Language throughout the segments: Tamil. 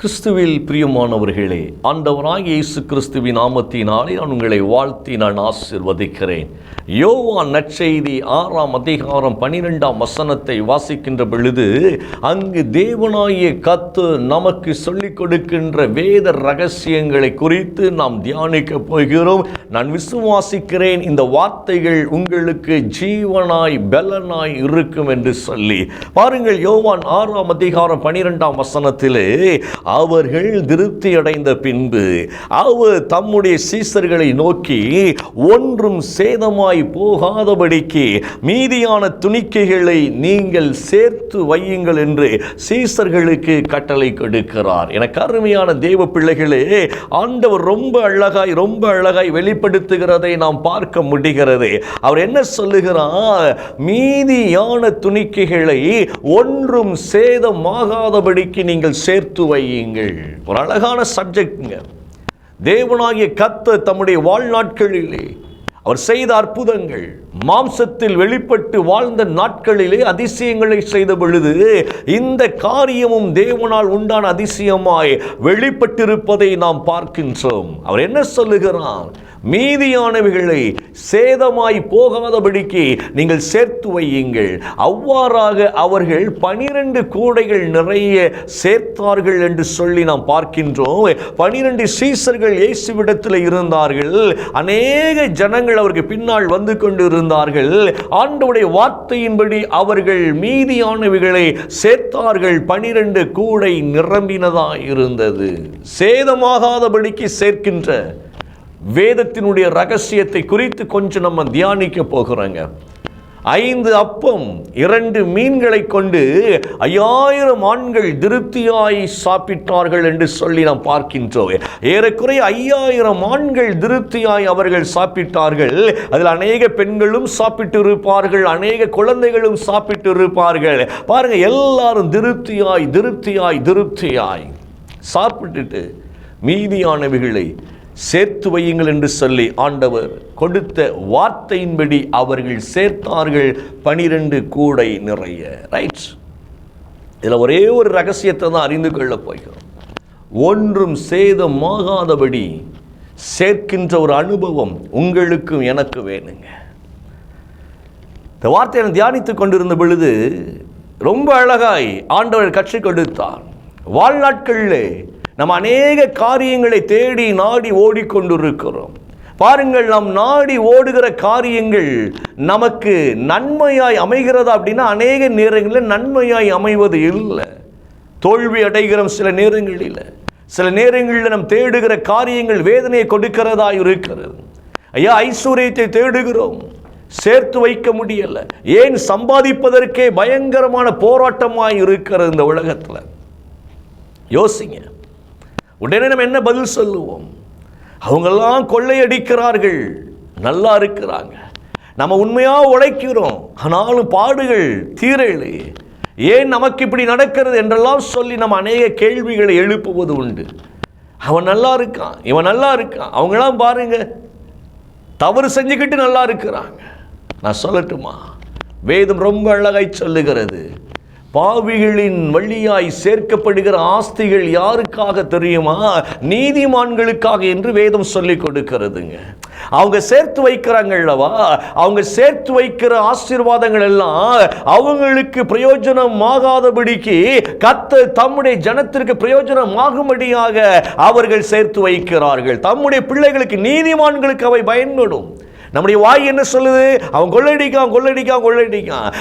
கிறிஸ்துவில் பிரியமானவர்களே, ஆண்டவராகிய இயேசு கிறிஸ்துவின் நாமத்தினாலே நான் உங்களை வாழ்த்தி நான் ஆசீர்வதிக்கிறேன். யோவான் நற்செய்தி 6ஆம் அதிகாரம் 12ஆம் வசனத்தை வாசிக்கின்ற பொழுது, அங்கு தேவனாகிய கர்த்தர் நமக்கு சொல்லிக் கொடுக்கின்ற வேத ரகசியங்களை குறித்து நாம் தியானிக்க போகிறோம். நான் விசுவாசிக்கிறேன் இந்த வார்த்தைகள் உங்களுக்கு ஜீவனாய் பலனாய் இருக்கும் என்று சொல்லி பாருங்கள். யோவான் 6ஆம் அதிகாரம் 12ஆம் வசனத்திலே, அவர்கள் திருப்தி அடைந்த பின்பு அவர் தம்முடைய சீசர்களை நோக்கி, ஒன்றும் சேதமாய் போகாதபடிக்கு மீதியான துணிக்கைகளை நீங்கள் சேர்த்து வையுங்கள் என்று சீசர்களுக்கு கட்டளை கொடுக்கிறார். எனக்கு அருமையான தேவ பிள்ளைகளே, ஆண்டவர் ரொம்ப அழகாய் வெளிப்படுத்துகிறதை நாம் பார்க்க முடிகிறது. அவர் என்ன சொல்லுகிறார்? மீதியான துணிக்கைகளை ஒன்றும் சேதமாகாதபடிக்கு நீங்கள் சேர்த்து வையுங்கள். ஒரு அழகான சப்ஜெக்ட்ங்க. தேவனாகிய கர்த்தர் தம்முடைய வாழ்நாட்களிலே அவர் செய்த அற்புதங்கள், மாம்சத்தில் வெளிப்பட்டு வாழ்ந்த நாட்களிலே அதிசயங்களை செய்த பொழுது இந்த காரியமும் தேவனால் உண்டான அதிசயமாய் வெளிப்பட்டிருப்பதை நாம் பார்க்கின்றோம். அவர் என்ன சொல்லுகிறார்? மீதியானவைகளை சேதமாய் போகாதபடிக்கு நீங்கள் சேர்த்து வையுங்கள். அவ்வாறாக அவர்கள் 12 கூடைகள் நிறைய சேர்த்தார்கள் என்று சொல்லி நாம் பார்க்கின்றோம். 12 சீசர்கள் இயேசுவிடத்தில் இருந்தார்கள். அநேக ஜனங்கள் அவருக்கு பின்னால் வந்து கொண்டு இருந்தார்கள். ஆண்டவருடைய வார்த்தையின்படி அவர்கள் மீதியானவைகளை சேர்த்தார்கள். 12 கூடை நிரம்பினதாய் இருந்தது. சேதமாகாதபடிக்கு சேர்க்கின்ற வேதத்தினுடைய ரகசியத்தை குறித்து கொஞ்சம் நம்ம தியானிக்க போகிறோங்க. 5 அப்பம் 2 மீன்களை கொண்டு 5000 ஆண்கள் திருப்தியாய் சாப்பிட்டார்கள் என்று சொல்லி நாம் பார்க்கின்றோம். ஏறக்குறைய 5000 ஆண்கள் திருப்தியாய் அவர்கள் சாப்பிட்டார்கள். அதில் அநேக பெண்களும் சாப்பிட்டு இருப்பார்கள், அநேக குழந்தைகளும் சாப்பிட்டு இருப்பார்கள். பாருங்க, எல்லாரும் திருப்தியாய் சாப்பிட்டுட்டு மீதியானவைகளை சேர்த்து வையுங்கள் என்று சொல்லி ஆண்டவர் கொடுத்த வார்த்தையின்படி அவர்கள் சேர்த்தார்கள் 12 கூடை நிறைய. ரைட். இதில் ஒரே ஒரு ரகசியத்தை தான் அறிந்து கொள்ள போகிறோம். ஒன்றும் சேதமாகாதபடி சேர்க்கின்ற ஒரு அனுபவம் உங்களுக்கும் எனக்கு வேணுங்க. இந்த வார்த்தையை தியானித்து கொண்டிருந்த பொழுது ரொம்ப அழகாய் ஆண்டவர் கற்றுக் கொடுத்தார். வாழ்நாட்களிலே நம்ம அநேக காரியங்களை தேடி நாடி ஓடிக்கொண்டிருக்கிறோம். பாருங்கள், நாம் நாடி ஓடுகிற காரியங்கள் நமக்கு நன்மையாய் அமைகிறதா அப்படின்னா அநேக நேரங்களில் நன்மையாய் அமைவது இல்லை. தோல்வி அடைகிறோம் சில நேரங்களில் நாம் தேடுகிற காரியங்கள் வேதனையை கொடுக்கிறதா இருக்கிறது. ஐயா, ஐஸ்வர்யத்தை தேடுகிறோம், சேர்த்து வைக்க முடியல. ஏன்? சம்பாதிப்பதற்கே பயங்கரமான போராட்டமாய் இருக்கிறது இந்த உலகத்தில். யோசிங்க. உடனே நம்ம என்ன பதில் சொல்லுவோம்? அவங்கெல்லாம் கொள்ளையடிக்கிறார்கள், நல்லா இருக்கிறாங்க. நம்ம உண்மையாக உழைக்கிறோம், ஆனாலும் பாடுகள் தீரலை. ஏன் நமக்கு இப்படி நடக்கிறது என்றெல்லாம் சொல்லி நம்ம அநேக கேள்விகளை எழுப்புவது உண்டு. அவன் நல்லா இருக்கான், இவன் நல்லா இருக்கான், அவங்களாம் பாருங்க தவறு செஞ்சுக்கிட்டு நல்லா இருக்கிறாங்க. நான் சொல்லட்டுமா? வேதம் ரொம்ப அழகாய் சொல்லுகிறது. பாவிகளின் வழியாய் சேர்க்கப்படுகிற ஆஸ்திகள் யாருக்காக தெரியுமா? நீதிமான்களுக்காக என்று வேதம் சொல்லிக் கொடுக்கிறதுங்க. அவங்க சேர்த்து வைக்கிறாங்கல்லவா, அவங்க சேர்த்து வைக்கிற ஆசீர்வாதங்கள் எல்லாம் அவங்களுக்கு பிரயோஜனம் ஆகாதபடிக்கு கர்த்தர் தம்முடைய ஜனத்திற்கு பிரயோஜனம் ஆகும்படியாக அவர்கள் சேர்த்து வைக்கிறார்கள். தம்முடைய பிள்ளைகளுக்கு, நீதிமான்களுக்கு அவை பயன்படும். நம்முடைய வாய் என்ன சொல்லுது? அவன் கொள்ளடிக்கான்,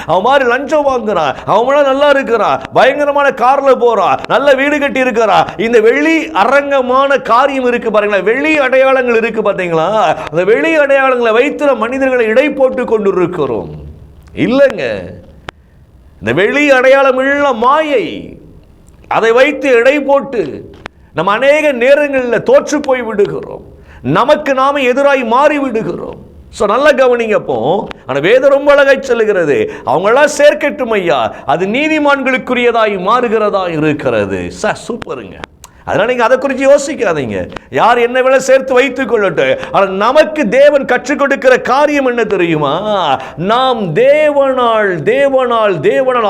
அவன் மாதிரி லஞ்சம் வாங்குறான், அவன் நல்லா இருக்கிறான், பயங்கரமான கார்ல போறான், நல்ல வீடு கட்டி இருக்கிறான். இந்த வெளி அரங்கமான காரியம் இருக்கு பாருங்களா, வெளி அடையாளங்கள் இருக்கு பார்த்தீங்களா? அந்த வெளி அடையாளங்களை வைத்து மனிதர்களை இடை போட்டு கொண்டு இருக்கிறோம். இல்லைங்க, இந்த வெளி அடையாளம் இல்ல மாயை. அதை வைத்து இடை போட்டு நம்ம அநேக நேரங்களில் தோற்று போய் விடுகிறோம். நமக்கு நாம எதிராய் மாறி விடுகிறோம். ஸோ நல்ல கவனிங்க. அப்போ ஆனால் வேதம் ரொம்ப அழகாய் சொல்லுகிறது, அவங்களாம் சேர்க்கட்டும் ஐயா, அது நீதிமான்களுக்குரியதாய் மாறுகிறதா இருக்கிறது. சூப்பருங்க. அதனால நீங்க அதை குறித்து யோசிக்காதீங்க. யார் என்ன வேலை சேர்த்து வைத்துக் கொள்ளட்டும். ஆனால் நமக்கு தேவன் கற்றுக் கொடுக்கிற காரியம் என்ன தெரியுமா? நாம் தேவனால்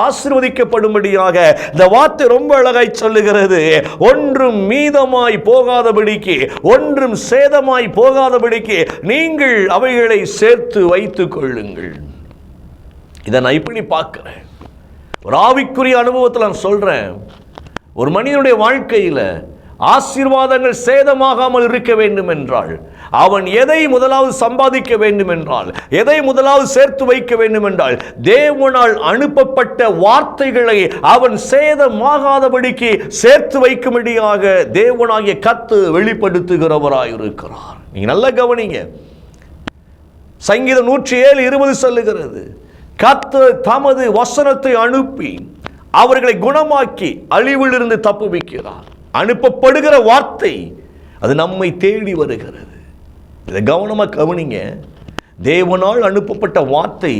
ஆசீர்வதிக்கப்படும்படியாக இந்த வார்த்தை ரொம்ப அழகாய் சொல்லுகிறது. ஒன்றும் மீதமாய் போகாதபடிக்கு, ஒன்றும் சேதமாய் போகாதபடிக்கு நீங்கள் அவைகளை சேர்த்து வைத்துக் கொள்ளுங்கள். இதை நான் இப்படி பார்க்கிறேன். ஒரு ஆவிக்குரிய அனுபவத்தில் நான் சொல்றேன். ஒரு மனிதனுடைய வாழ்க்கையில் ஆசீர்வாதங்கள் சேதமாகாமல் இருக்க வேண்டும் என்றால், அவன் எதை முதலாவது சம்பாதிக்க வேண்டும் என்றால், எதை முதலாவது சேர்த்து வைக்க வேண்டும் என்றால், தேவனால் அனுப்பப்பட்ட வார்த்தைகளை அவன் சேதமாகாதபடிக்கு சேர்த்து வைக்கும்படியாக தேவனாகிய கர்த்தர் வெளிப்படுத்துகிறவராயிருக்கிறார். நீங்க நல்லா கவனிங்க. சங்கீதம் 107:20 சொல்லுகிறது, கர்த்தர் தமது வசனத்தை அனுப்பி அவர்களை குணமாக்கி அழிவிலிருந்து தப்புவிக்கிறார். அனுப்பப்படுகிற வார்த்தை அது நம்மை தேடி வருகிறது. இதை கவனமாக கவனிங்க. தேவனால் அனுப்பப்பட்ட வார்த்தை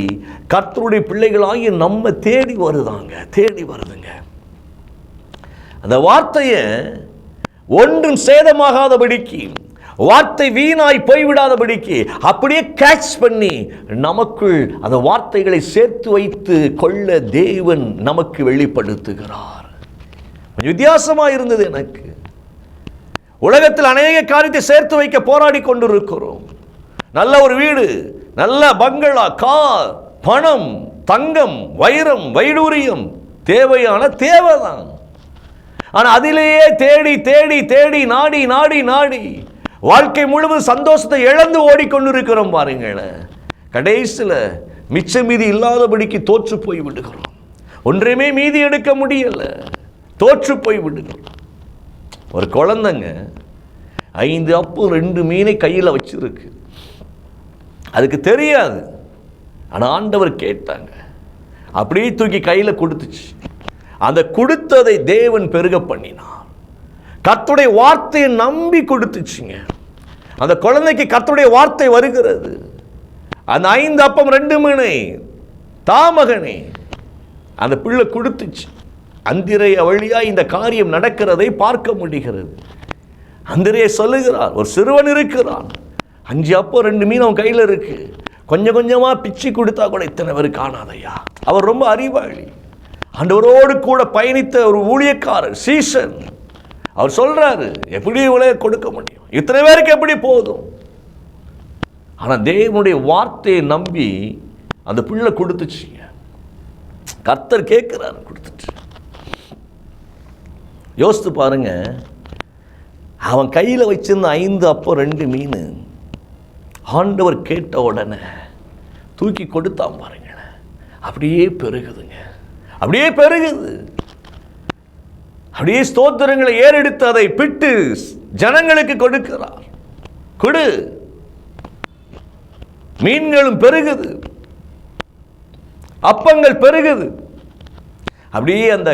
கர்த்தருடைய பிள்ளைகளாகி நம்ம தேடி வருதுங்க. அந்த வார்த்தையை ஒன்றும் சேதமாகாதபடிக்கு, வார்த்தை வீணாய் போய்விடாதபடிக்கு அப்படியே கேட்ச் பண்ணி நமக்குள் அந்த வார்த்தைகளை சேர்த்து வைத்து கொள்ள தேவன் நமக்கு வெளிப்படுத்துகிறார். வித்தியாசமாக இருந்தது எனக்கு. உலகத்தில் அநேக காரியத்தை சேர்த்து வைக்க போராடி கொண்டிருக்கிறோம். நல்ல ஒரு வீடு, நல்ல பங்களா, கார், பணம், தங்கம், வைரம், வைடூரியம் தேவைதான். ஆனால் அதிலேயே தேடி தேடி தேடி நாடி நாடி நாடி வாழ்க்கை முழுவதும் சந்தோஷத்தை இழந்து ஓடிக்கொண்டிருக்கிறோம். பாருங்களேன், கடைசியில் மிச்ச மீதி இல்லாதபடிக்கு தோற்று போய் விடுகிறோம். ஒன்றையுமே மீதி எடுக்க முடியல, தோற்று போய் விடுகிறோம். ஒரு குழந்தைங்க 5 அப்பம் 2 மீனை கையில் வச்சிருக்கு. அதுக்கு தெரியாது. ஆனால் ஆண்டவர் கேட்டாங்க, அப்படியே தூக்கி கையில் கொடுத்துச்சு. அந்த கொடுத்ததை தேவன் பெருக பண்ணினார். கர்த்தருடைய வார்த்தையை நம்பி கொடுத்துச்சுங்க. அந்த குழந்தைக்கு கர்த்தருடைய வார்த்தை வருகிறது. அந்த 5 அப்பம் 2 மீனை தாமகனே அந்த பிள்ளை கொடுத்துச்சு. அந்திரைய வழியா இந்த காரியம் நடக்கிறதை பார்க்க முடிகிறது. அந்திரைய சொல்லுகிறார், ஒரு சிறுவன் இருக்கிறான், 5 அப்பம் 2 மீன் அவன் கையில் இருக்கு. கொஞ்சம் கொஞ்சமாக பிச்சு கொடுத்தா கூட இத்தனை பேர் காணாதையா. அவர் ரொம்ப அறிவாளி, ஆண்டவரோடு கூட பயணித்த ஒரு ஊழியக்காரர், சீசன். அவர் சொல்றாரு, எப்படி இவ்வளவு கொடுக்க முடியும், இத்தனை பேருக்கு எப்படி போதும்? ஆனால் தேவனுடைய வார்த்தையை நம்பி அந்த பிள்ளை கொடுத்துச்சுங்க. கர்த்தர் கேட்கிறார், கொடுத்துச்சு. யோசித்து பாருங்க, அவன் கையில் வச்சிருந்த 5 அப்பம் 2 மீன் ஆண்டவர் கேட்ட உடனே தூக்கி கொடுத்தான் பாருங்க. அப்படியே பெருகுதுங்க, அப்படியே பெருகுது. அப்படியே ஸ்தோத்திரங்களை ஏறெடுத்து அதை பிட்டு ஜனங்களுக்கு கொடுக்கிறார். கொடு, மீன்களும் பெருகுது, அப்பங்கள் பெருகுது. அப்படியே அந்த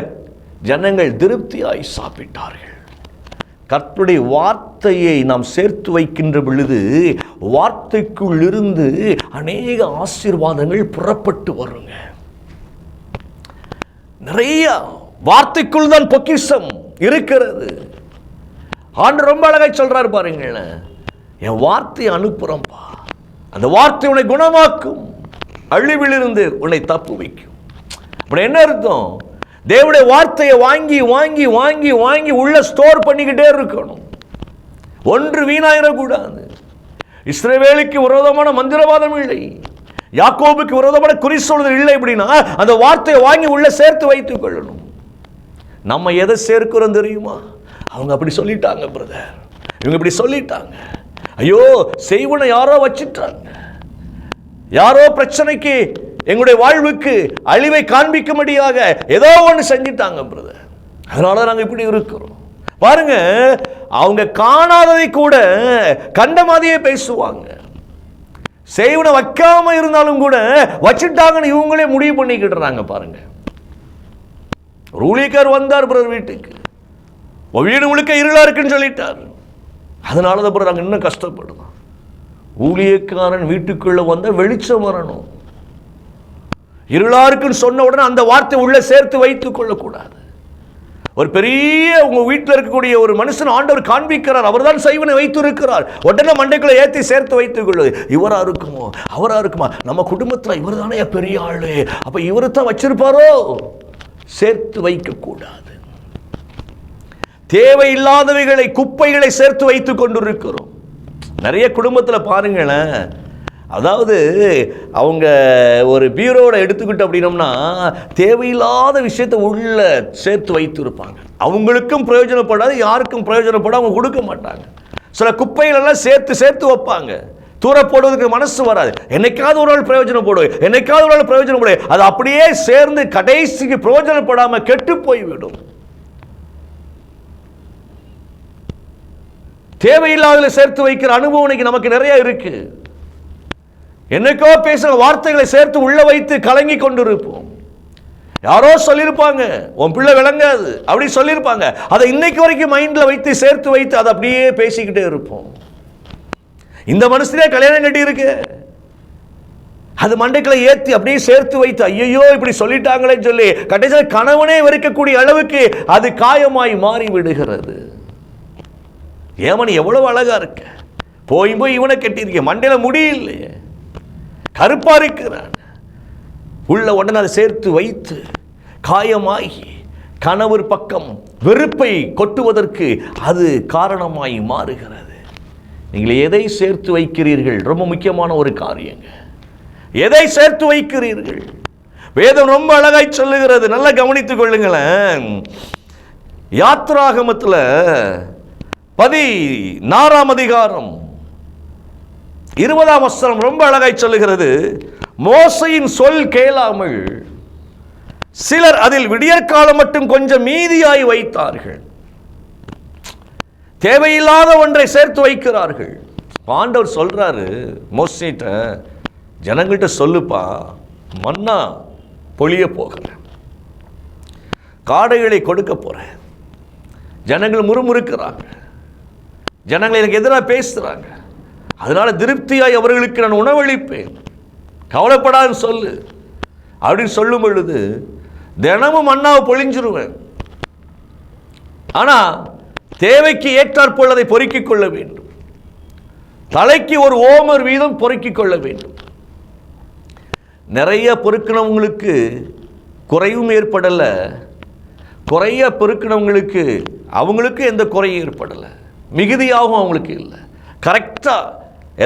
ஜனங்கள் திருப்தியாய் சாப்பிட்டார்கள். கர்த்தருடைய வார்த்தையை நாம் சேர்த்து வைக்கின்ற பொழுது வார்த்தைக்குள் இருந்து அநேக ஆசீர்வாதங்கள் புறப்பட்டு வருங்க. நிறைய வார்த்தைக்குள் தான் பொக்கிஷம் இருக்கிறது. ஆண்டவர் ரொம்ப அழகாய் சொல்றாரு பாருங்களேன், என் வார்த்தையை அனுப்புறேன்பா, அந்த வார்த்தை உன்னை குணமாக்கும், அழிவிலிருந்து உன்னை தப்பு வைக்கும். அப்படி என்ன அர்த்தம்? தேவனுடைய வார்த்தையை வாங்கி வாங்கி வாங்கி வாங்கி உள்ள ஸ்டோர் பண்ணிக்கிட்டே இருக்கணும். ஒன்று வீணாயிடக்கூடாது. இஸ்ரவேலுக்கு விரோதமான மந்திரவாதம் இல்லை, யாக்கோபுக்கு விரோதமான குறி சொல்லுதல் இல்லை. எப்படின்னா அந்த வார்த்தையை வாங்கி உள்ள சேர்த்து வைத்துக் கொள்ளணும். நம்ம எதை சேர்க்கிறோம் தெரியுமா? அவங்க அப்படி சொல்லிட்டாங்க பிரதர், இவங்க இப்படி சொல்லிட்டாங்க, ஐயோ செய்வனை யாரோ வச்சிட்டாங்க, யாரோ பிரச்சனைக்கு எங்களுடைய வாழ்வுக்கு அழிவை காண்பிக்கும்படியாக ஏதோ ஒன்று செஞ்சிட்டாங்க பிரதர், அதனால நாங்கள் இப்படி இருக்கிறோம். பாருங்க, அவங்க காணாததை கூட கண்ட மாதிரியே பேசுவாங்க. செய்வனை வைக்காம இருந்தாலும் கூட வச்சுட்டாங்கன்னு இவங்களே முடிவு பண்ணிக்கிட்டுறாங்க. பாருங்க, ஒரு ஊழியக்கார் வந்தார் பிரதர் வீட்டுக்கு, வீடு முழுக்க இருளா இருக்குன்னு சொல்லிட்டார். அதனால தான் பிரதர் நாங்கள் இன்னும் கஷ்டப்படுறோம். ஊழியக்காரன் வீட்டுக்குள்ள வந்த வெளிச்சம் வரணும். இருளா இருக்குன்னு சொன்ன உடனே அந்த வார்த்தை உள்ள சேர்த்து வைத்துக் கொள்ளக்கூடாது. ஒரு பெரிய உங்க வீட்டில் இருக்கக்கூடிய ஒரு மனுஷன் ஆண்டவர் காண்பிக்கிறார், அவர் தான் செய்வனை வைத்து இருக்கிறார். உடனே மண்டைக்குள்ள ஏற்றி சேர்த்து வைத்துக் கொள்வது. இவரா இருக்குமோ அவரா இருக்குமா, நம்ம குடும்பத்தில் இவர் தானே பெரிய ஆளு, அப்ப இவரு தான் வச்சிருப்பாரோ. சேர்த்து வைக்க கூடாது. தேவையில்லாதவைகளை, குப்பைகளை சேர்த்து வைத்துக் கொண்டிருக்கிறோம். நிறைய குடும்பத்தில் பாருங்களேன், அதாவது அவங்க ஒரு பீரோட எடுத்துக்கிட்டு அப்படின்னோம்னா தேவையில்லாத விஷயத்தை உள்ள சேர்த்து வைத்து இருப்பாங்க. அவங்களுக்கும் பிரயோஜனப்படாது, யாருக்கும் பிரயோஜனப்படாது, அவங்க கொடுக்க மாட்டாங்க. சில குப்பைகளெல்லாம் சேர்த்து சேர்த்து வைப்பாங்க. தூர போடுவதற்கு மனசு வராது. என்னைக்காவது ஒரு நாள் பிரயோஜனப்படுவது, என்னைக்காவது ஒரு நாள் பிரயோஜனப்படும். அது அப்படியே சேர்ந்து கடைசிக்கு பிரயோஜனப்படாம கெட்டு போய்விடும். தேவையில்லாத சேர்த்து வைக்கிற அனுபவம் இன்னைக்கு நமக்கு நிறைய இருக்கு. என்னைக்கோ பேசுற வார்த்தைகளை சேர்த்து உள்ள வைத்து கலங்கி கொண்டிருப்போம். யாரோ சொல்லியிருப்பாங்க, உன் பிள்ளை விளங்காது அப்படி சொல்லியிருப்பாங்க. அதை இன்னைக்கு வரைக்கும் மைண்ட்ல வைத்து சேர்த்து வைத்து அதை அப்படியே பேசிக்கிட்டே இருப்போம். இந்த மனுஷனே கல்யாணம் கட்டி இருக்கு, அது மண்டைக்களை ஏற்றி அப்படியே சேர்த்து வைத்து ஐயோ இப்படி சொல்லிட்டாங்களேன்னு சொல்லி கடைசியில் கணவனே வெறுக்கக்கூடிய அளவுக்கு அது காயமாய் மாறி விடுகிறது. ஏமன் எவ்வளவு அழகா இருக்க, போய் இவனை கட்டியிருக்க, மண்டையில முடியலையே, கருப்பா இருக்கிறான். உள்ள உடனே அதை சேர்த்து வைத்து காயமாகி கணவர் பக்கம் வெறுப்பை கொட்டுவதற்கு அது காரணமாய் மாறுகிறது. நீங்கள் எதை சேர்த்து வைக்கிறீர்கள்? ரொம்ப முக்கியமான ஒரு காரியங்க. எதை சேர்த்து வைக்கிறீர்கள்? வேதம் ரொம்ப அழகாய் சொல்லுகிறது, நல்லா கவனித்துக் கொள்ளுங்களேன். யாத்ராகமத்தில் 14ஆம் அதிகாரம் 20ஆம் வசனம் ரொம்ப அழகாய் சொல்லுகிறது, மோசையின் சொல் கேளாமல் சிலர் அதில் விடியற்காலம் மட்டும் கொஞ்சம் மீதியாய் வைத்தார்கள். தேவையில்லாத ஒன்றை சேர்த்து வைக்கிறார்கள். ஆண்டவர் சொல்றாரு மோசேட்ட, ஜனங்கள்கிட்ட சொல்லுப்பா, மன்னா பொழிய போகிறேன், காடைகளை கொடுக்க போறேன், ஜனங்கள் முறுமுறுக்கிறாங்க, ஜனங்கள் எனக்கு எதிராக பேசுறாங்க, அதனால திருப்தியாய் அவர்களுக்கு நான் உணவளிப்பேன், கவலைப்படாதுன்னு சொல்லு அப்படின்னு சொல்லும் பொழுது தினமும் மன்னாவை பொழிஞ்சிருவேன். ஆனா தேவைக்கு ஏற்றாற்போல் அதை பொறுக்கிக் கொள்ள வேண்டும். தலைக்கு ஒரு ஓமர் வீதம் பொறுக்கிக் கொள்ள வேண்டும். நிறைய பொறுக்கினவங்களுக்கு குறைவும் ஏற்படலை, குறைய பொறுக்கினவங்களுக்கு அவங்களுக்கு எந்த குறையும் ஏற்படலை, மிகுதியாகவும் அவங்களுக்கு இல்லை. கரெக்டா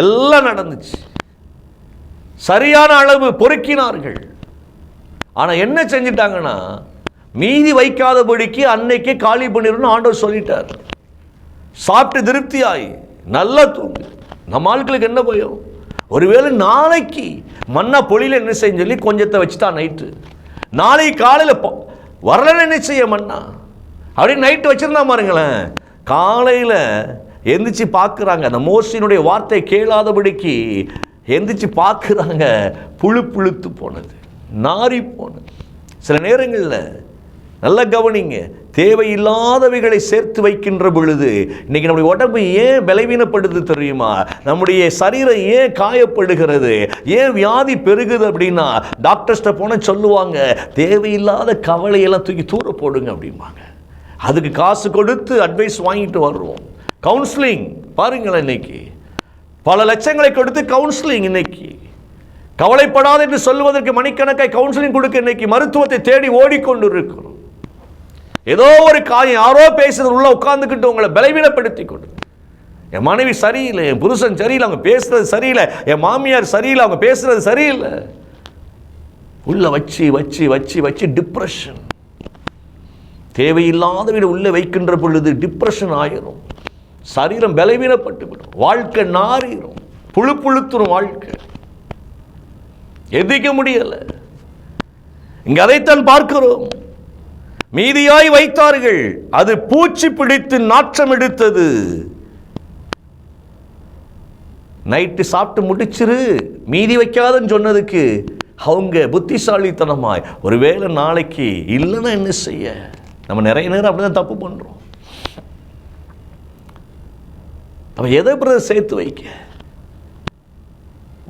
எல்லாம் நடந்துச்சு, சரியான அளவு பொறுக்கினார்கள். ஆனா என்ன செஞ்சிட்டாங்கன்னா, மீதி வைக்காதபடிக்கு அன்னைக்கே காலி பண்ணிடணும் ஆண்டவர் சொல்லிட்டார். சாப்பிட்டு திருப்தியாய் நல்லா தூங்கு. நம்ம ஆட்களுக்கு என்ன பயம்? ஒருவேளை நாளைக்கு மன்னா பொழில என்ன செய்ய சொல்லி கொஞ்சத்தை வச்சுட்டா நைட்டு, நாளைக்கு காலையில் வரலன்னு என்ன செய்ய மன்னா அப்படின்னு நைட்டு வச்சிருந்தா பாருங்களேன், காலையில் எந்திரிச்சு பார்க்குறாங்க, அந்த மோசையினுடைய வார்த்தை கேளாதபடிக்கு எந்திரிச்சு பார்க்குறாங்க, புழுத்து போனது, நாரி போனது. சில நேரங்களில் நல்லா கவனிங்க, தேவையில்லாதவைகளை சேர்த்து வைக்கின்ற பொழுது இன்னைக்கு நம்முடைய உடம்பு ஏன் பலவீனப்படுது தெரியுமா? நம்முடைய சரீரம் ஏன் காயப்படுகிறது, ஏன் வியாதி பெருகுது அப்படின்னா, டாக்டர்ஸ்ட்ட போன சொல்லுவாங்க, தேவையில்லாத கவலையெல்லாம் தூக்கி தூர போடுங்க அப்படிம்பாங்க. அதுக்கு காசு கொடுத்து அட்வைஸ் வாங்கிட்டு வருவோம். கவுன்சிலிங் பாருங்களேன், இன்னைக்கு பல லட்சங்களை கொடுத்து கவுன்சிலிங். இன்னைக்கு கவலைப்படாது என்று சொல்வதற்கு மணிக்கணக்காய் கவுன்சிலிங் கொடுக்க இன்னைக்கு மருத்துவத்தை தேடி ஓடிக்கொண்டு இருக்கிறோம். ஏதோ ஒரு காரியம் யாரோ பேசுறது உள்ள உட்கார்ந்துக்கிட்டு உங்களை பலவீனப்படுத்தி கொண்டு, என் மனைவி சரியில்லை, என் புருஷன் சரியில்லை, அவங்க பேசுறது சரியில்லை, என் மாமியார் சரியில்லை, அவங்க பேசுறது சரியில்லை, உள்ள வச்சு வச்சு வச்சு வச்சு டிப்ரெஷன். தேவையில்லாத வீடு உள்ள வைக்கின்ற பொழுது டிப்ரெஷன் ஆயிரும், சரீரம் பலவீனப்பட்டு விடும், வாழ்க்கை நாரிடும், புழுத்துரும், வாழ்க்கை எதிர்க்க முடியல. இங்க அதைத்தான் பார்க்கிறோம். மீதியாய் வைத்தார்கள், அது பூச்சி பிடித்து நாற்றம் எடுத்தது. நைட்டு சாப்பிட்டு முடிச்சிரு, மீதி வைக்காதன்னு சொன்னதுக்கு அவங்க புத்திசாலித்தனமாய் ஒருவேளை நாளைக்கு இல்லைன்னா என்ன செய்ய, நம்ம நிறைய நேரம் அப்படிதான் தப்பு பண்றோம். நம்ம எதை பிரதர் சேர்த்து வைக்க?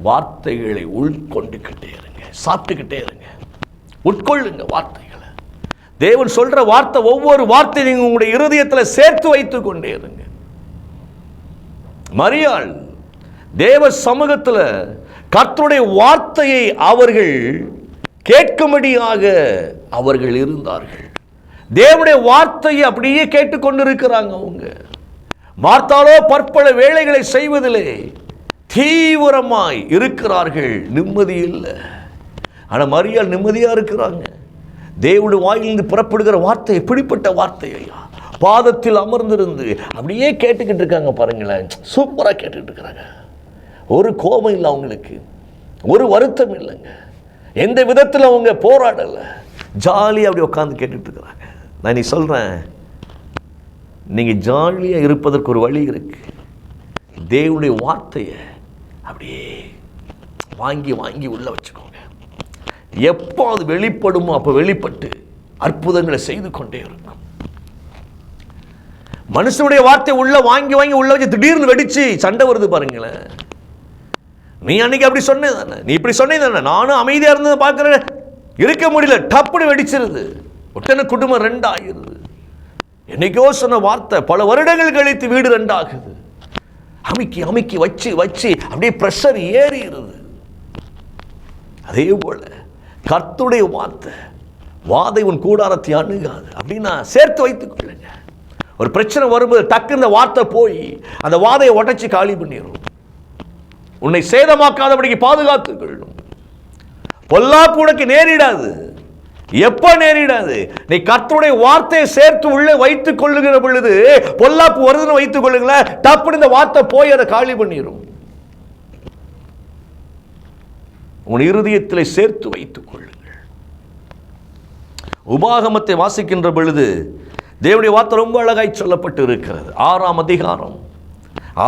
வார்த்தைகளை உள்கொண்டுகிட்டே இருங்க, சாப்பிட்டுக்கிட்டே இருங்க, உட்கொள்ளுங்க வார்த்தைகளை. தேவன் சொல்ற வார்த்தை, ஒவ்வொரு வார்த்தையும் நீங்க உங்களுடைய இருதயத்தில் சேர்த்து வைத்துக் கொண்டே இருங்க. மரியாள் தேவ சமூகத்தில் கர்த்தருடைய வார்த்தையை அவர்கள் கேட்கும்படியாக அவர்கள் இருந்தார்கள். தேவனுடைய வார்த்தையை அப்படியே கேட்டுக்கொண்டிருக்கிறாங்க. அவங்க மார்த்தாளோ பற்பல வேலைகளை செய்வதிலே தீவிரமாய் இருக்கிறார்கள், நிம்மதி இல்லை. ஆனால் மரியாள் நிம்மதியா இருக்கிறாங்க. தேவனுடைய வாயிலிருந்து புறப்படுகிற வார்த்தை எப்படிப்பட்ட வார்த்தையா, பாதத்தில் அமர்ந்திருந்து அப்படியே கேட்டுக்கிட்டு இருக்காங்க. பாருங்களேன், சூப்பராக கேட்டுக்கிட்டு இருக்கிறாங்க. ஒரு கோபம் இல்லை அவங்களுக்கு, ஒரு வருத்தம் இல்லைங்க, எந்த விதத்தில் அவங்க போராடலை, ஜாலியாக அப்படி உட்காந்து கேட்டுட்டு இருக்கிறாங்க. நான் நீ சொல்கிறேன், நீங்கள் ஜாலியாக இருப்பதற்கு ஒரு வழி இருக்கு. தேவனுடைய வார்த்தையை அப்படியே வாங்கி வாங்கி உள்ள வச்சுக்கோங்க. எப்போ அது வெளிப்படுமோ அப்போ வெளிப்பட்டு அற்புதங்களை செய்து கொண்டே இருக்கும். மனுஷனுடைய வார்த்தை உள்ள வாங்கி வாங்கி உள்ள வச்சு திடீர்னு வெடிச்சு சண்டை வருது பாருங்களேன். நீ அன்னைக்கு அப்படி சொன்னே தானே, நீ இப்படி சொன்னே தானே, நானும் அமைதியாக இருந்ததை பார்க்குறேன், இருக்க முடியல, டப்புனு வெடிச்சிருது, ஒட்டன குடும்பம் ரெண்டாகிருது. என்னைக்கோ சொன்ன வார்த்தை பல வருடங்கள் கழித்து வீடு ரெண்டாகுது. அமைக்கி அமைக்கி வச்சு வச்சு அப்படியே ப்ரெஷர் ஏறிடுது. அதே போல கர்த்தருடைய வார்த்தை, வாதை உன் கூடாரத்தை அணுகாது அப்படின்னா சேர்த்து வைத்துக் கொள்ளுங்க. ஒரு பிரச்சனை வரும்போது டக்கு இந்த வார்த்தை போய் அந்த வாதையை உடைச்சி காலி பண்ணிடும். உன்னை சேதமாக்காதபடிக்கு பாதுகாத்துக் கொள்ளும். பொல்லாப்பு உனக்கு நேரிடாது. எப்ப நேரிடாது? நீ கர்த்தருடைய வார்த்தையை சேர்த்து உள்ளே வைத்துக் கொள்ளுகிற பொழுது பொல்லாப்பு வருதுன்னு வைத்துக் கொள்ளுங்களேன், டப்புன்னு இந்த வார்த்தை போய் அதை காலி பண்ணிடும். உன் இருதயத்தில் சேர்த்து வைத்துக் கொள்ளுங்கள். உபாகமத்தை வாசிக்கின்ற பொழுது தேவனுடைய வார்த்தை ரொம்ப அழகாய் சொல்லப்பட்டு இருக்கிறது. 6ஆம் அதிகாரம்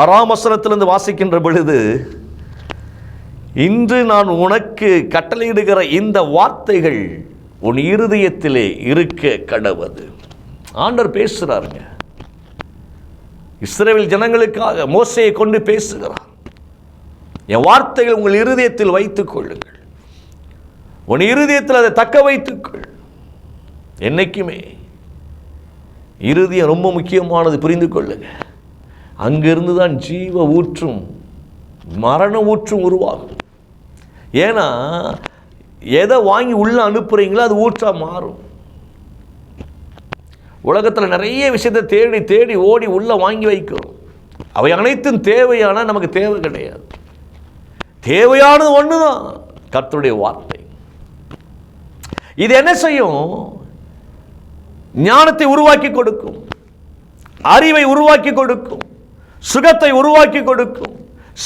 6ஆம் வசனத்திலிருந்து வாசிக்கின்ற பொழுது, இன்று நான் உனக்கு கட்டளையிடுகிற இந்த வார்த்தைகள் உன் இருதயத்திலே இருக்க கடவது. ஆண்டவர் பேசுறாருங்க. இஸ்ரவேல் ஜனங்களுக்காக மோசேயை கொண்டு பேசுகிறார். என் வார்த்தைகள் உங்கள் இருதயத்தில் வைத்துக் கொள்ளுங்கள். உன் இருதயத்தில் அதை தக்க வைத்துக்கொள். என்னைக்குமே இருதயம் ரொம்ப முக்கியமானது, புரிந்து கொள்ளுங்க. அங்கிருந்து தான் ஜீவ ஊற்றும் மரண ஊற்றும் உருவாகும். ஏன்னா எதை வாங்கி உள்ள அனுப்புறீங்களோ அது ஊற்றா மாறும். உலகத்தில் நிறைய விஷயத்தை தேடி தேடி ஓடி உள்ள வாங்கி வைக்கிறோம். அவை அனைத்தும் தேவையான நமக்கு தேவை கிடையாது. தேவையானது ஒண்ணுதான், கர்த்தருடைய வார்த்தை. இது என்ன செய்யும்? ஞானத்தை உருவாக்கி கொடுக்கும், அறிவை உருவாக்கி கொடுக்கும், சுகத்தை உருவாக்கி கொடுக்கும்,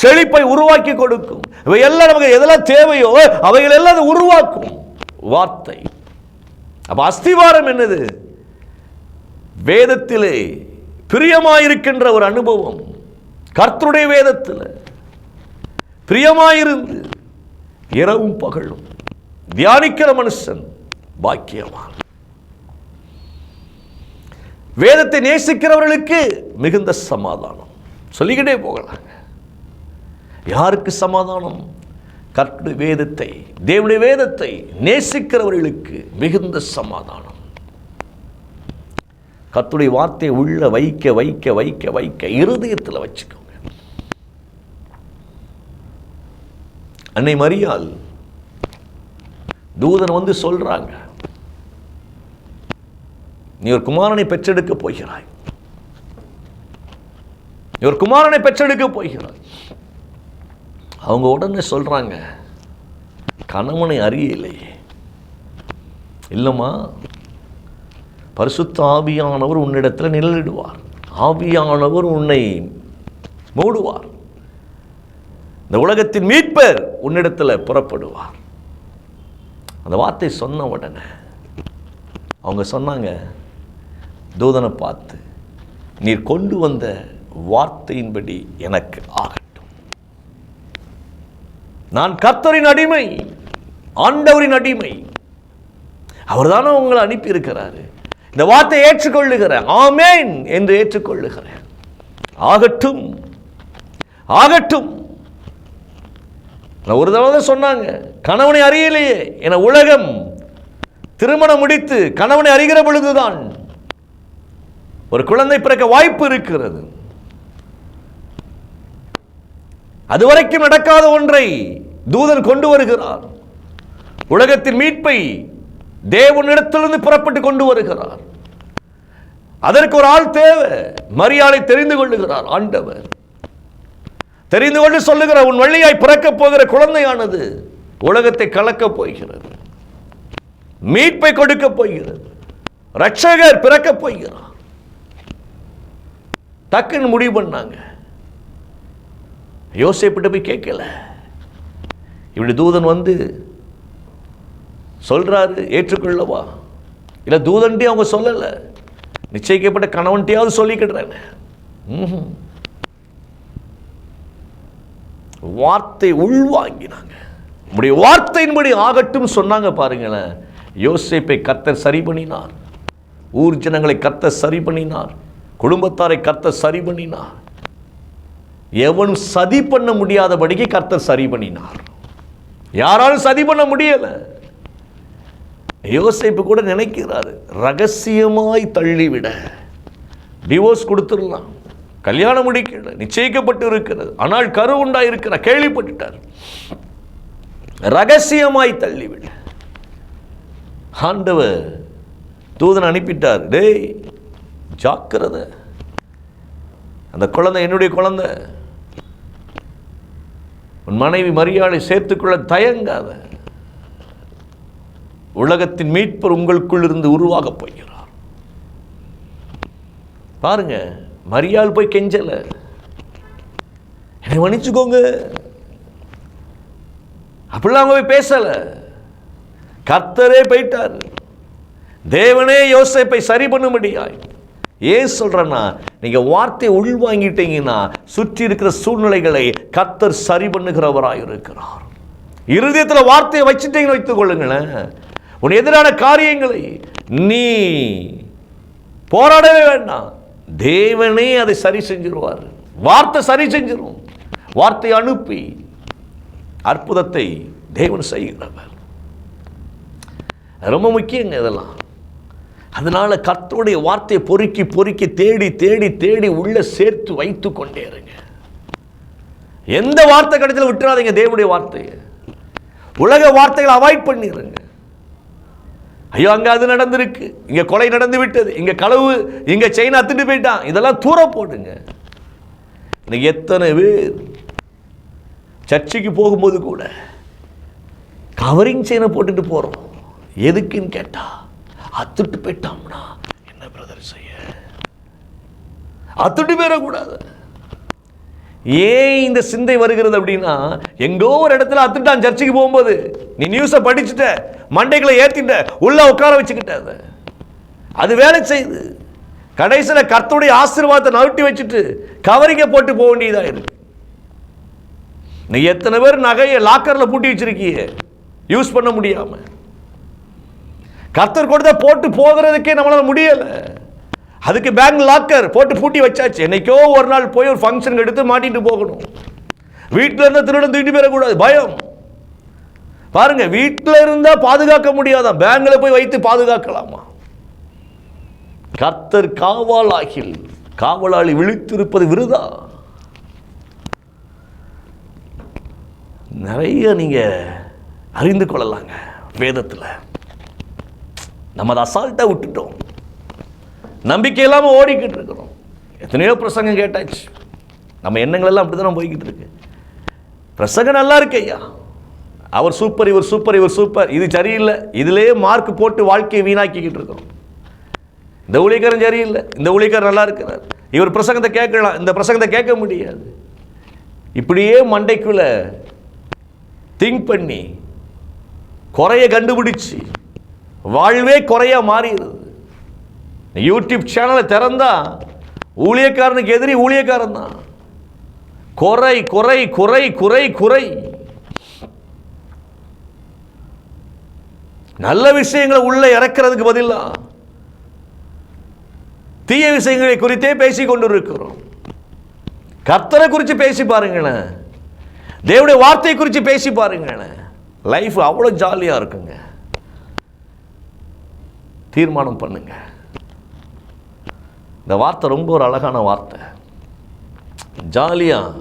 செழிப்பை உருவாக்கி கொடுக்கும். இவையெல்லாம் நமக்கு எதெல்லாம் தேவையோ அவைகள் எல்லாம் உருவாக்கும் வார்த்தை. அப்ப அஸ்திவாரம் என்னது? வேதத்திலே பிரியமாயிருக்கின்ற ஒரு அனுபவம். கர்த்தருடைய வேதத்தில் பிரியமாயிருந்து இரவும் பகலும் தியானிக்கிற மனுஷன் பாக்கியவான். வேதத்தை நேசிக்கிறவர்களுக்கு மிகுந்த சமாதானம். சொல்லிக்கிட்டே போகலாங்க. யாருக்கு சமாதானம்? கர்த்தருடைய வேதத்தை, தேவனுடைய வேதத்தை நேசிக்கிறவர்களுக்கு மிகுந்த சமாதானம். கர்த்தருடைய வார்த்தையை உள்ள வைக்க வைக்க வைக்க வைக்க இருதயத்தில் வச்சுக்கோங்க. அன்னை மரியாள் தூதன் வந்து சொல்றாங்க, நீ ஒரு குமாரனை பெற்றெடுக்க போகிறாய், நீ ஒரு குமாரனை பெற்றெடுக்க போகிறாய். அவங்க உடனே சொல்றாங்க, கணவனை அறியலையே. இல்லைம்மா, பரிசுத்த ஆவியானவர் உன்னிடத்தில் நிழலிடுவார், ஆவியானவர் உன்னை மூடுவார், இந்த உலகத்தின் மீட்பர் உன்னிடத்தில் புறப்படுவார். அந்த வார்த்தை சொன்ன உடனே அவங்க சொன்னாங்க, தூதனை பார்த்து, நீர் கொண்டு வந்த வார்த்தையின்படி எனக்கு ஆகட்டும். நான் கர்த்தரின் அடிமை, ஆண்டவரின் அடிமை. அவர் தானே உங்களை அனுப்பி இருக்கிறாரு. இந்த வார்த்தையை ஏற்றுக்கொள்ளுகிறேன், ஆமேன் என்று ஏற்றுக்கொள்ளுகிறேன். ஆகட்டும் ஆகட்டும். ஒரு தடவை சொன்னாங்க, கணவனை அறியலையே என உலகம் திருமணம் முடித்து கணவனை அறிகிற பொழுதுதான் ஒரு குழந்தை பிறக்க வாய்ப்பு இருக்கிறது. அதுவரைக்கும் நடக்காத ஒன்றை தூதன் கொண்டு வருகிறார். உலகத்தின் மீட்பை தேவனிடத்திலிருந்து புறப்பட்டு கொண்டு வருகிறார். அதற்கு ஒரு ஆள் தேவை. மரியாளை தெரிந்து கொள்ளுகிறார் ஆண்டவர். தெரிந்து கொண்டு சொல்லுகிறார், உன் வழியாய் பிறக்கப் போகிற குழந்தையானது உலகத்தை கலக்கப் போகிறது, மீட்பை கொடுக்க போகிறது, ரட்சகர் பிறக்கப் போகிறார். டக்குன்னு முடிவு பண்ணாங்க. யோசேப்பிட்ட போய் கேட்கல. இப்படி தூதன் வந்து சொல்றாரு, ஏற்றுக்கொள்ளவா? இல்லை தூதன்ட்டே அவங்க சொல்லலை, நிச்சயிக்கப்பட்ட கணவன்ட்டையாவது சொல்லிக்கிடுறாங்க. வார்த்தை உள்வாங்கினாங்க. உடைய வார்த்தையின்படி ஆகட்டும் சொன்னாங்க. பாருங்களேன், யோசேப்பை கர்த்தர் சரி பண்ணினார், ஊர் ஜனங்களை கர்த்தர் சரி பண்ணினார், குடும்பத்தாரை கர்த்தர் சரி பண்ணினார். எவனும் சதி பண்ண முடியாதபடிக்கு கர்த்தர் சரி பண்ணினார். யாராலும் சதி பண்ண முடியல. யோசேப்பு கூட நினைக்கிறாரு, ரகசியமாய் தள்ளிவிட, டிவோர்ஸ் கொடுத்துடலாம், கல்யாணம் முடிக்கல, நிச்சயிக்கப்பட்டு இருக்கிறது, ஆனால் கரு உண்டாயிருக்கிற கேள்விப்பட்டுட்டார், ரகசியமாய் தள்ளிவிட. ஆண்டவர் தூதன் அனுப்பிட்டார், டேய் ஜாக்கிரதை, அந்த குழந்தை என்னுடைய குழந்தை, உன் மனைவி மரியாதை சேர்த்துக்கொள்ள தயங்காத, உலகத்தின் மீட்பர் உங்களுக்குள் இருந்து உருவாக போகிறார். பாருங்க, மரியாள் போய் கெஞ்சல, என்னை மன்னிச்சுக்கோங்க அப்படிலாம் அவங்க போய் பேசல. கர்த்தரே போயிட்டார். தேவனே யோசேப்பை சரி பண்ணும்படியாய். ஏன் சொல்றேன்னா, நீங்க வார்த்தையை உள்வாங்கிட்டீங்கன்னா சுற்றி இருக்கிற சூழ்நிலைகளை கர்த்தர் சரி பண்ணுகிறவராய் இருக்கிறார். இருதயத்தில் வார்த்தையை வச்சுட்டீங்கன்னு வைத்துக் கொள்ளுங்களேன், உன் எதிரான காரியங்களை நீ போராடவே வேண்டாம், தேவனே அதை சரி செஞ்சிருவார். வார்த்தை சரி செஞ்சிரும். வார்த்தை அனுப்பி அற்புதத்தை தேவன் செய்கிறவர். ரொம்ப முக்கியங்க இதெல்லாம். அதனால கர்த்தருடைய வார்த்தையை பொறுக்கி பொறுக்கி தேடி தேடி தேடி உள்ள சேர்த்து வைத்து கொண்டே இருங்க. எந்த வார்த்தை கிடைச்சாலும் விட்டுறாதீங்க. தேவனுடைய வார்த்தையை, உலக வார்த்தைகளை அவாய்ட் பண்ணிடுங்க. ஐயோ அங்க அது நடந்திருக்கு, இங்க கொலை நடந்து விட்டது, இங்க களவு, இங்க செயின் அத்துட்டு போயிட்டான், இதெல்லாம் தூர போடுங்க. இன்னைக்கு எத்தனை பேர் சர்ச்சைக்கு போகும்போது கூட கவரிங் செயினை போட்டுட்டு போறோம். எதுக்குன்னு கேட்டா, அத்துட்டு போயிட்டாம்னா என்ன பிரதர் செய்ய, அத்துட்டு போயிடக்கூடாது. ஏன் இந்த சிந்தை வருகிறது அப்படின்னா, எங்கோ ஒரு இடத்துல அத்துட்டான் சர்ச்சைக்கு போகும்போது, நீ நியூஸை படிச்சுட்ட, மண்டைகளை ஏத்திட்ட, உள்ள உட்கார வச்சுக்கிட்ட, அது வேலை செய்யுது. கடைசியில் கர்த்தருடைய ஆசீர்வாதத்தை நவுட்டி வச்சுட்டு கவரிங்க போட்டு போக வேண்டியதா இருக்கு. நீ எத்தனை பேர் நகையை லாக்கர்ல பூட்டி வச்சிருக்கீங்க, யூஸ் பண்ண முடியாம. கர்த்தர் கொடுத்த போட்டு போகிறதுக்கே நம்மளால முடியல. அதுக்கு பேங்க் லாக்கர் போட்டு பூட்டி வச்சாச்சு. என்னைக்கோ ஒரு நாள் போய் ஒரு ஃபங்க்ஷன் எடுத்து மாட்டிட்டு போகணும். வீட்டில் இருந்தால் திருடன் தூக்கிட்டு போயிடக்கூடாது, பயம். பாருங்க, வீட்டில் இருந்தா பாதுகாக்க முடியாதா, பேங்க்ல போய் வைத்து பாதுகாக்கலாமா? கர்த்தர் காவலாகில் காவலாளி விழித்திருப்பது விருதா. நிறைய நீங்க அறிந்து கொள்ளலாங்க வேதத்தில். நம்ம அதை அசால்ட்டா விட்டுட்டோம், நம்பிக்கை இல்லாமல் ஓடிக்கிட்டு இருக்கிறோம். எத்தனையோ பிரசங்கம் கேட்டாச்சு, நம்ம எண்ணங்கள் எல்லாம் அப்படிதான் போய்கிட்டு இருக்கு. பிரசங்கம் நல்லா இருக்கு ஐயா, அவர் சூப்பர், இவர் சூப்பர், இவர் சூப்பர், இது சரியில்லை, இதுலேயே மார்க் போட்டு வாழ்க்கையை வீணாக்கிக்கிட்டு இருக்கிறோம். இந்த ஊழியக்காரன் சரியில்லை, இந்த ஊழியக்காரன் நல்லா இருக்கிறார், இவர் பிரசங்கத்தை கேட்கலாம், இந்த பிரசங்கத்தை கேட்க முடியாது. இப்படியே மண்டைக்குள்ள திங்க் பண்ணி குறைய கண்டுபிடிச்சு வாழ்வே குறைய மாறிடுது. யூடியூப் சேனலை திறந்தா ஊழியக்காரனுக்கு எதிரி ஊழியக்காரன் தான். குறை குறை குறை குறை குறை. நல்ல விஷயங்களை உள்ள இறக்கிறதுக்கு பதிலா தீய விஷயங்களை குறித்தே பேசிக் கொண்டிருக்கிறோம். கர்த்தரை குறித்து பேசி பாருங்களேன், தேவனுடைய வார்த்தையை குறித்து பேசி பாருங்களேன், லைஃப் அவ்வளோ ஜாலியாக இருக்குங்க. தீர்மானம் பண்ணுங்க. இந்த வார்த்தை ரொம்ப ஒரு அழகான வார்த்தை. ஜாலியாக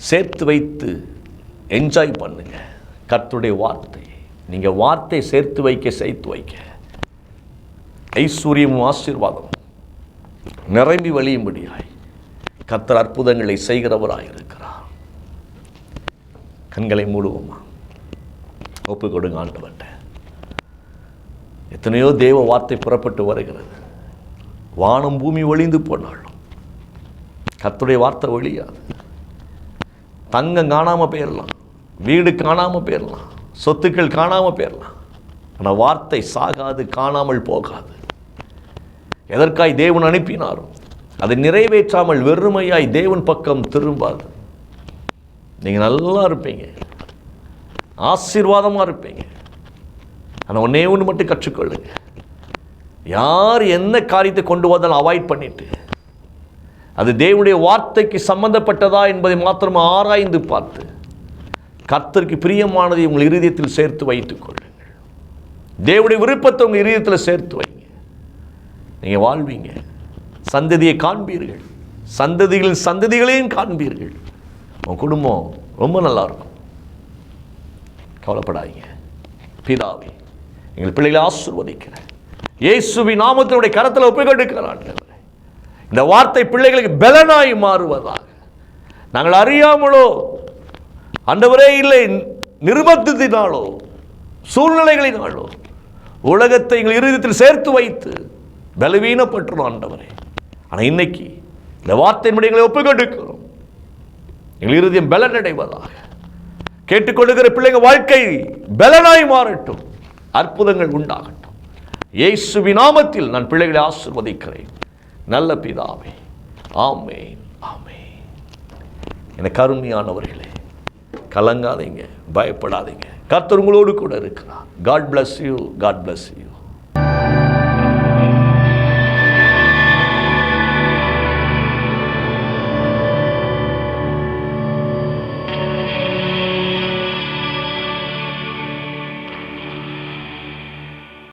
சேர்த்து வைத்து என்ஜாய் பண்ணுங்க கர்த்தருடைய வார்த்தை. நீங்கள் வார்த்தை சேர்த்து வைக்க ஐஸ்வர்யமும் ஆசீர்வாதம் நிரம்பி வழியும்படியாய் கர்த்தர் அற்புதங்களை செய்கிறவராய் இருக்கிறார். கண்களை மூடுவோமா? ஒப்பு கொடுங்க ஆண்டவர்கிட்ட. எத்தனையோ தேவ வார்த்தை புறப்பட்டு வருகிறது. வானம் பூமி ஒளிந்து போனாலும் கர்த்தருடைய வார்த்தை ஒழியாது. தங்கம் காணாமல் போயிடலாம், வீடு காணாமல் போயிடலாம், சொத்துக்கள் காணாமல் போயிடலாம், ஆனால் வார்த்தை சாகாது, காணாமல் போகாது. எதற்காய் தேவன் அனுப்பினாரோ அதை நிறைவேற்றாமல் வெறுமையாய் தேவன் பக்கம் திரும்பாது. நீங்கள் நல்லா இருப்பீங்க, ஆசீர்வாதமாக இருப்பீங்க. ஆனால் ஒன்னே ஒன்று மட்டும் கற்றுக்கொள்ளுங்க. யார் என்ன காரியத்தை கொண்டு வந்தாலும் அவாய்ட் பண்ணிட்டு அது தேவனுடைய வார்த்தைக்கு சம்பந்தப்பட்டதா என்பதை மாத்திரம் ஆராய்ந்து பார்த்து கர்த்தருக்கு பிரியமானதை உங்கள் இருதயத்தில் சேர்த்து வைத்துக் கொள்ளுங்கள். தேவனுடைய விருப்பத்தை உங்கள் இருதயத்தில் சேர்த்து வைங்க. நீங்கள் வாழ்வீங்க, சந்ததியை காண்பீர்கள், சந்ததிகளின் சந்ததிகளையும் காண்பீர்கள். உங்கள் குடும்பம் ரொம்ப நல்லா இருக்கும். கவலைப்படாதீங்க. பிதாவே, எங்கள் பிள்ளைகளை ஆசீர்வதிக்கிறேன். இயேசுவின் நாமத்தினுடைய கரத்தில் ஒப்புக்கொடுக்கிறான். இந்த வார்த்தை பிள்ளைகளுக்கு பலனாய் மாறுவதாக. நாங்கள் அறியாமலோ ஆண்டவரே இல்லை நிர்பந்தத்தினாலோ சூழ்நிலைகளினாலோ உலகத்தை எங்கள் இருதயத்தில் சேர்த்து வைத்து பலவீனப்பட்டுறோம் ஆண்டவரே. ஆனால் இன்னைக்கு இந்த வார்த்தையின்படி எங்களை ஒப்புக்கொடுக்கிறோம். எங்கள் இருதயம் பலனடைவதாக. கேட்டுக்கொள்ளுகிற பிள்ளைங்க வாழ்க்கை பலனாய் மாறட்டும், அற்புதங்கள் உண்டாகட்டும். இயேசுவின் நாமத்தில் நான் பிள்ளைகளை ஆசீர்வதிக்கிறேன். நல்ல பிதாவே, ஆமென், ஆமென். எனக்கு அருமையானவர்களே, கலங்காதீங்க, பயப்படாதீங்க. கர்த்தர் உங்களோடு கூட இருக்கிறார். God bless you. God bless you.